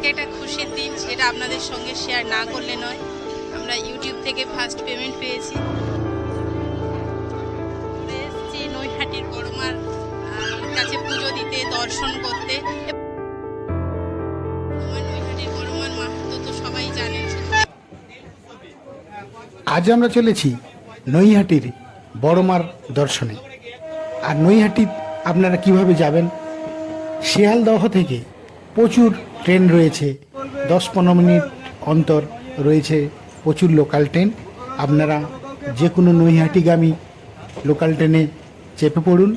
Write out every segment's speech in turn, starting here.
আজকে একটা খুশির দিন, যেটা আপনাদের সঙ্গে শেয়ার না করলে নয়। আমরা ইউটিউব থেকে ফার্স্ট পেমেন্ট পেয়েছি। এসেছি নৈহাটির বড়মার কাছে পুজো দিতে, দর্শন করতে। নৈহাটির বড়মার মাহাত্ম্য তো সবাই জানেন। আজ আমরা চলেছি নৈহাটির বড়মার দর্শনে। আর নৈহাটি আপনারা কিভাবে যাবেন? শিয়ালদহ থেকে প্রচুর ট্রেন রয়েছে, 10-15 মিনিট অন্তর রয়েছে প্রচুর লোকাল ট্রেন। আপনারা যে কোনো নৈহাটিগামী লোকাল ট্রেনে চেপে পড়ুন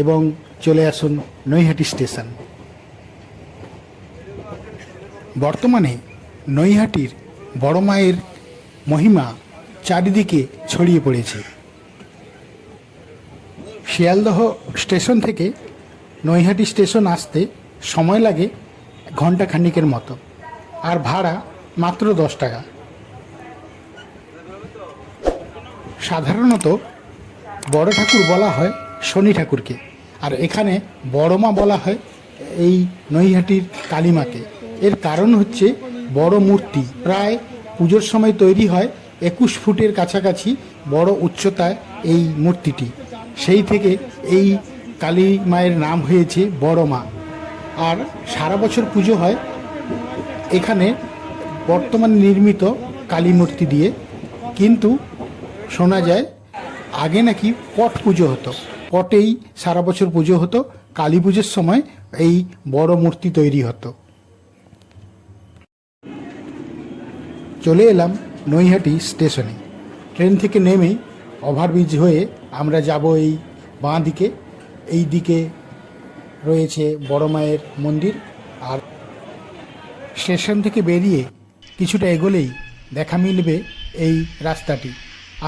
এবং চলে আসুন নৈহাটি স্টেশন। বর্তমানে নৈহাটির বড় মায়ের মহিমা চারিদিকে ছড়িয়ে পড়েছে। শিয়ালদহ স্টেশন থেকে নৈহাটি স্টেশন আসতে সময় লাগে ঘন্টা খানিকের মতো, আর ভাড়া মাত্র 10 টাকা। সাধারণত বড় ঠাকুর বলা হয় শনি ঠাকুরকে, আর এখানে বড় মা বলা হয় এই নৈহাটির কালীমাকে। এর কারণ হচ্ছে বড় মূর্তি, প্রায় পুজোর সময় তৈরি হয় 21 ফুটের কাছাকাছি বড় উচ্চতায় এই মূর্তিটি। সেই থেকে এই কালী মায়ের নাম হয়েছে বড় মা। আর সারা বছর পুজো হয় এখানে বর্তমানে নির্মিত কালী মূর্তি দিয়ে। কিন্তু শোনা যায় আগে নাকি পট পুজো হতো, পটেই সারা বছর পুজো হতো, কালী পুজোর সময় এই বড় মূর্তি তৈরি হতো। চলে এলাম নৈহাটি স্টেশনে। ট্রেন থেকে নেমেই ওভারব্রিজ হয়ে আমরা যাব এই বাঁ দিকে। এই দিকে রয়েছে বড় মায়ের মন্দির। আর স্টেশন থেকে বেরিয়ে কিছুটা এগোলেই দেখা মিলবে এই রাস্তাটি,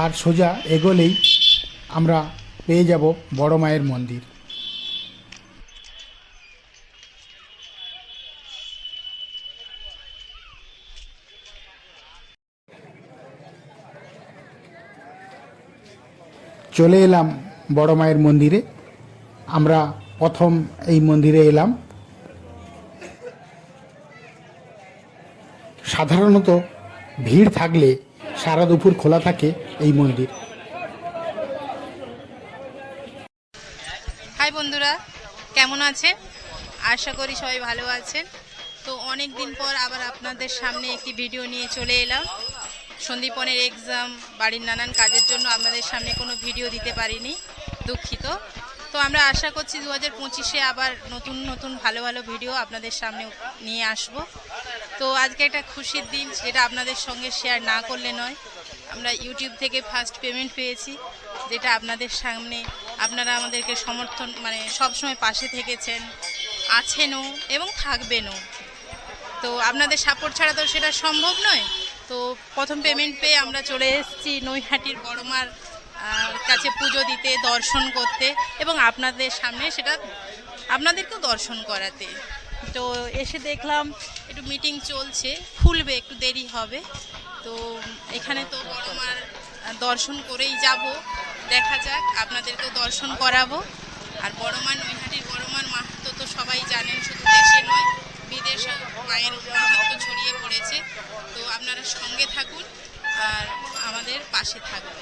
আর সোজা এগোলেই আমরা পেয়ে যাব বড় মায়ের মন্দির। চলে এলাম বড় মায়ের মন্দিরে। আমরা প্রথম এই মন্দিরে এলাম। সাধারণত ভিড় থাকলে সারা দুপুর খোলা থাকে এই মন্দির। হাই বন্ধুরা, কেমন আছেন? আশা করি সবাই ভালো আছেন। তো অনেক দিন পর আবার আপনাদের সামনে একটি ভিডিও নিয়ে চলে এলাম। সন্দীপনের এক্সাম, বাড়ির নানান কাজের জন্য আপনাদের সামনে কোনো ভিডিও দিতে পারিনি, দুঃখিত। তো আমরা আশা করছি 2025-এ আবার নতুন নতুন ভালো ভালো ভিডিও আপনাদের সামনে নিয়ে আসব। তো আজকে একটা খুশির দিন, যেটা আপনাদের সঙ্গে শেয়ার না করলে নয়। আমরা ইউটিউব থেকে ফার্স্ট পেমেন্ট পেয়েছি, যেটা আপনাদের সামনে আপনারা আমাদেরকে সমর্থন সবসময় পাশে থেকেছেন, আছেনও এবং থাকবেনও। তো আপনাদের সাপোর্ট ছাড়া তো সেটা সম্ভব নয়। তো প্রথম পেমেন্ট পেয়ে আমরা চলে এসেছি নৈহাটির বড়মার কাছে পুজো দিতে, দর্শন করতে এবং আপনাদের সামনে সেটা আপনাদেরকেও দর্শন করাতে। তো এসে দেখলাম একটু মিটিং চলছে, খুলবে, একটু দেরি হবে। তো এখানে তো বড়মার দর্শন করেই যাব, দেখা যাক, আপনাদেরকেও দর্শন করাবো। আর বড়মা, নৈহাটির বড়মার মাহাত্ম্য তো সবাই জানেন, শুধু দেশে নয় বিদেশে মায়ের মাহাত্ম্য ছড়িয়ে পড়েছে। তো আপনারা সঙ্গে থাকুন আর আমাদের পাশে থাকুন।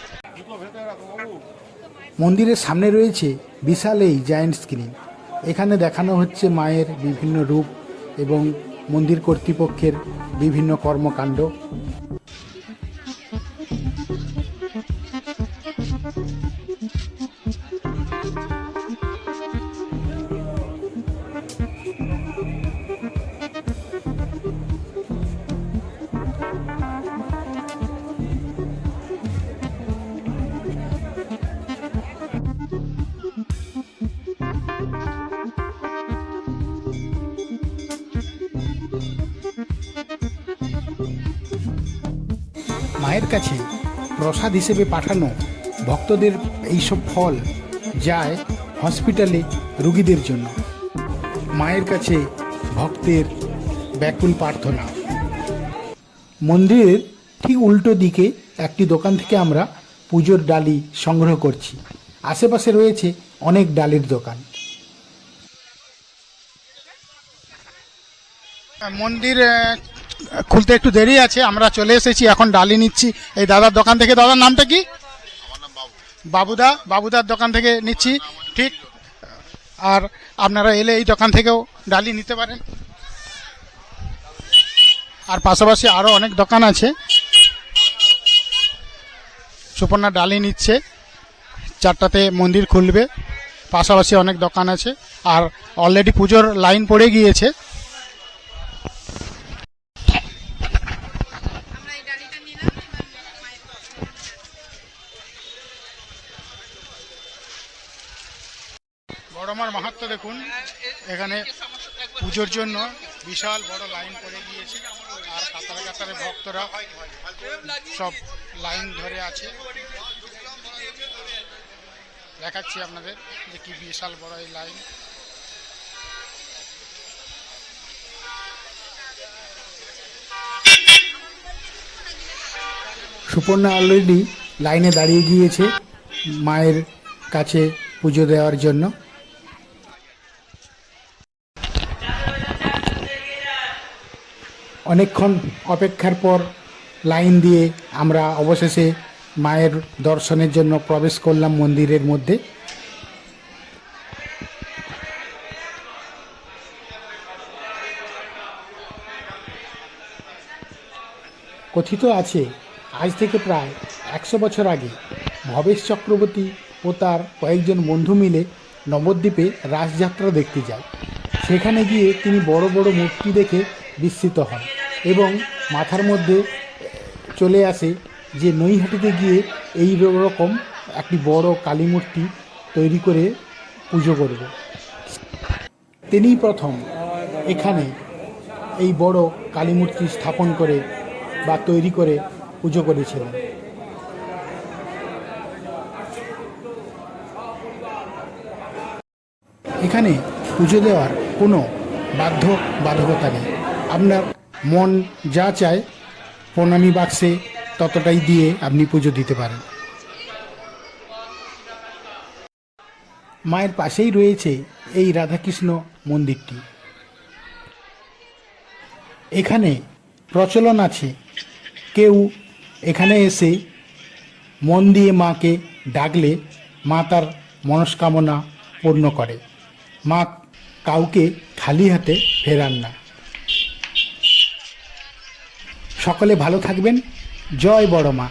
মন্দিরের সামনে রয়েছে বিশাল এই জায়ান্ট স্ক্রিন। এখানে দেখানো হচ্ছে মায়ের বিভিন্ন রূপ এবং মন্দির কর্তৃপক্ষের বিভিন্ন কর্মকাণ্ড। মায়ের কাছে প্রসাদ হিসেবে পাঠানো ভক্তদের এইসব ফল যায় হসপিটালে রোগীদের জন্য। মায়ের কাছে ভক্তের ব্যাকুল প্রার্থনা। মন্দিরের ঠিক উল্টো দিকে একটি দোকান থেকে আমরা পুজোর ডালি সংগ্রহ করছি। আশেপাশে রয়েছে অনেক ডালির দোকান। মন্দির খুলতে একটু দেরি আছে, আমরা চলে এসেছি, এখন ডালি নিচ্ছি এই দাদার দোকান থেকে। দাদার নামটা কি? বাবুদার দোকান থেকে নিচ্ছি, ঠিক। আর আপনারা এলে এই দোকান থেকেও ডালি নিতে পারেন। আর পাশাপাশি আরও অনেক দোকান আছে। সুপর্ণা ডালি নিচ্ছে, 4টাতে মন্দির খুলবে, পাশাপাশি অনেক দোকান আছে। আর অলরেডি পুজোর লাইন পড়ে গিয়েছে। আমরা এই ডালিটা নিলাম, এবার মায়ের বড়মার মাহাত্ম্য দেখুন, এখানে পুজোর জন্য বিশাল বড় লাইন পড়ে গিয়েছে। আর কাতারে কাতারে ভক্তরা সব লাইন ধরে আছে। দেখাচ্ছি আপনাদের যে কি বিশাল বড় এই লাইন। সুপর্ণা অলরেডি লাইনে দাঁড়িয়ে গিয়েছে মায়ের কাছে পুজো দেওয়ার জন্য। অনেকক্ষণ অপেক্ষার পর লাইন দিয়ে আমরা অবশেষে মায়ের দর্শনের জন্য প্রবেশ করলাম মন্দিরের মধ্যে। কথিত আছে আজ থেকে প্রায় 100 বছর আগে ভবেশ চক্রবর্তী ও তার কয়েকজন বন্ধু মিলে নবদ্বীপে রাসযাত্রা দেখতে যায়। সেখানে গিয়ে তিনি বড় বড় মূর্তি দেখে বিস্মিত হন এবং মাথার মধ্যে চলে আসে যে নৈহাটিতে গিয়ে এই রকম একটি বড় কালী মূর্তি তৈরি করে পুজো করবে। তিনিই প্রথম এখানে এই বড় কালী মূর্তি স্থাপন করে বা তৈরি করে পুজো করেছিলেন। এখানে পুজো দেওয়ার কোনো বাধ্যবাধকতা নেই। আপনার মন যা চায় প্রণামী বাক্সে ততটাই দিয়ে আপনি পুজো দিতে পারেন। মায়ের পাশেই রয়েছে এই রাধাকৃষ্ণ মন্দিরটি। এখানে প্রচলন আছে, কেউ এখানে এসে মন দিয়ে মাকে ডাকলে মা তার মনস্কামনা পূর্ণ করে। মা কাউকে খালি হাতে ফেরান না। সকলে ভালো থাকবেন। জয় বড় মা।